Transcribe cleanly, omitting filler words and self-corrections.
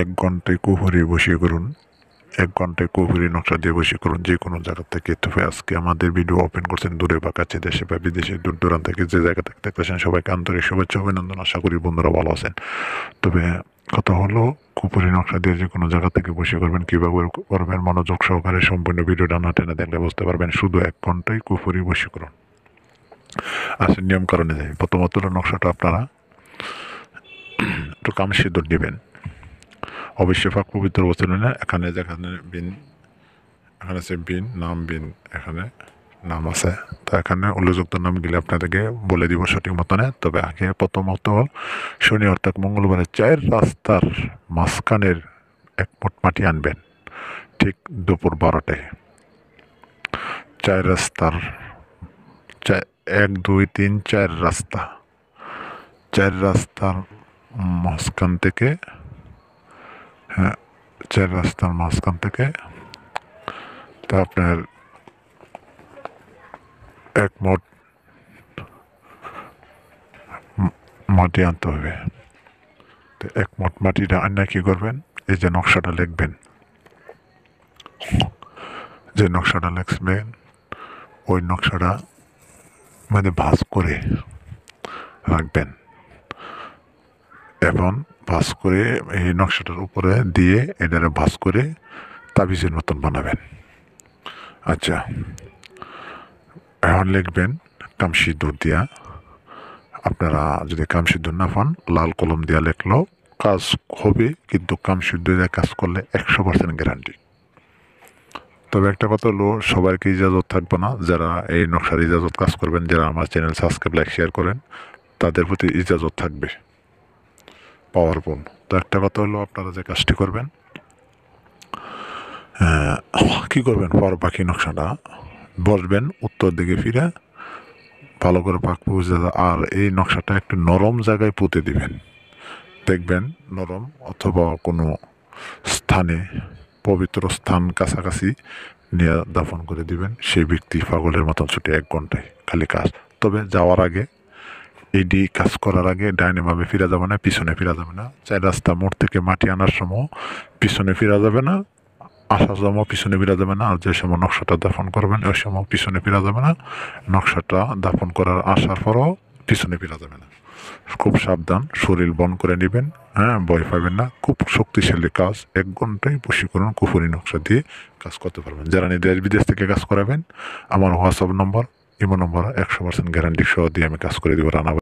1 ঘন্টায় কুফরি বসিয়ে করুন। 1 ঘন্টায় কুফরি নকশা দিয়ে বসিয়ে করুন যে কোনো জায়গা থেকে। তবে আজকে আমাদের ভিডিও ওপেন করছেন দূরে বা কাছে, দেশে বা বিদেশে, দূর দূরান্ত থেকে যে জায়গা থেকে দেখতেছেন সবাইকে আন্তরিক শুভেচ্ছা অভিনন্দন। আশা করি বন্ধুরা ভালো আছেন। তবে কথা হলো, কুফরি নকশা দিয়ে যে কোনো জায়গা থেকে বসিয়ে করবেন, কীভাবে করবেন মনোযোগ সহকারে সম্পূর্ণ ভিডিওটা না টেনে দেখলে বুঝতে পারবেন। শুধু 1 ঘন্টায় কুফরি বসিয়ে করুন। আসেন নিয়ম কারণে যাই। প্রথমত নকশাটা আপনারা একটু কাম সিঁদুর নেবেন। অবশ্যই পাক পবিত্র বস্তু না, এখানে যেখানে বিন, এখানে আছে বিন, নাম বিন, এখানে নাম আছে। তো এখানে উল্লেখযুক্ত নামগুলি আপনাদেরকে বলে দিব সঠিক মতনে। তবে আগে প্রথমত শনি অর্থাৎ মঙ্গলবারে 4 রাস্তার মাঝখানের 1 মুঠ মাটি আনবেন ঠিক দুপুর 12টায়। 4 রাস্তার 1 2 3 4 রাস্তা, 4 রাস্তার মাঝখান থেকে, হ্যাঁ 4 রাস্তার মাঝখান থেকে তা আপনার 1 মুঠ মাটি আনতে হবে। তো 1 মুঠ মাটিটা আনা কি করবেন, এই যে নকশাটা লিখবেন, যে নকশাটা লিখবেন ওই নকশাটা মানে ভাঁজ করে রাখবেন এবং ভাঁজ করে এই নকশাটার উপরে দিয়ে এটারে ভাঁজ করে তাবিজের মতন বানাবেন। আচ্ছা, এখন লিখবেন কামসিঁদুর দিয়া। আপনারা যদি কামসিঁদুর না পান লাল কলম দিয়া লিখলেও কাজ হবে, কিন্তু কামসিঁদুর দিয়ে কাজ করলে 100% গ্যারান্টি। তবে একটা কথা হলো, সবাইকে ইজাজত থাকবে না। যারা এই নকশার ইজাজত কাজ করবেন, যারা আমার চ্যানেল সাবস্ক্রাইব লাইক শেয়ার করেন, তাদের প্রতি ইজাজত থাকবে পাওয়ারফুল। তো একটা কথা হলো, আপনারা যে কাজটি করবেন, কী করবেন, পর বাকি নকশাটা বসবেন উত্তর দিকে ফিরে, ভালো করে পাক পুজো। আর এই নকশাটা একটু নরম জায়গায় পুঁতে দিবেন। দেখবেন নরম অথবা কোনো স্থানে, পবিত্র স্থান কাছাকাছি নিয়ে দাফন করে দিবেন। সেই ব্যক্তি পাগলের মতন ছুটে 1 ঘন্টায় খালি কাজ। তবে যাওয়ার আগে, এইটি কাজ করার আগে ডাইনেভাবে ফিরা যাবে না, পিছনে ফিরা যাবে না। 4 রাস্তা মোড় থেকে মাটি আনার সময় পিছনে ফিরা যাবে না, আসার সময় পিছনে ফিরা যাবে না। আর যে সময় নকশাটা দাফন করবেন ওই সময় পিছনে ফিরা যাবে না। নকশাটা দাফন করার আসার পরও পিছনে ফিরা যাবে না। খুব সাবধান, শরীর বন করে নেবেন, হ্যাঁ ভয় পাবেন না। খুব শক্তিশালী কাজ, 1 ঘন্টায় বশীকরণ কুফরি নকশা দিয়ে কাজ করতে পারবেন। যারা দেশ বিদেশ থেকে কাজ করাবেন, আমার হোয়াটসঅ্যাপ নম্বর, ইমো নম্বর 100% গ্যারান্টি সহ দিয়ে আমি কাজ করে দেবো। রানা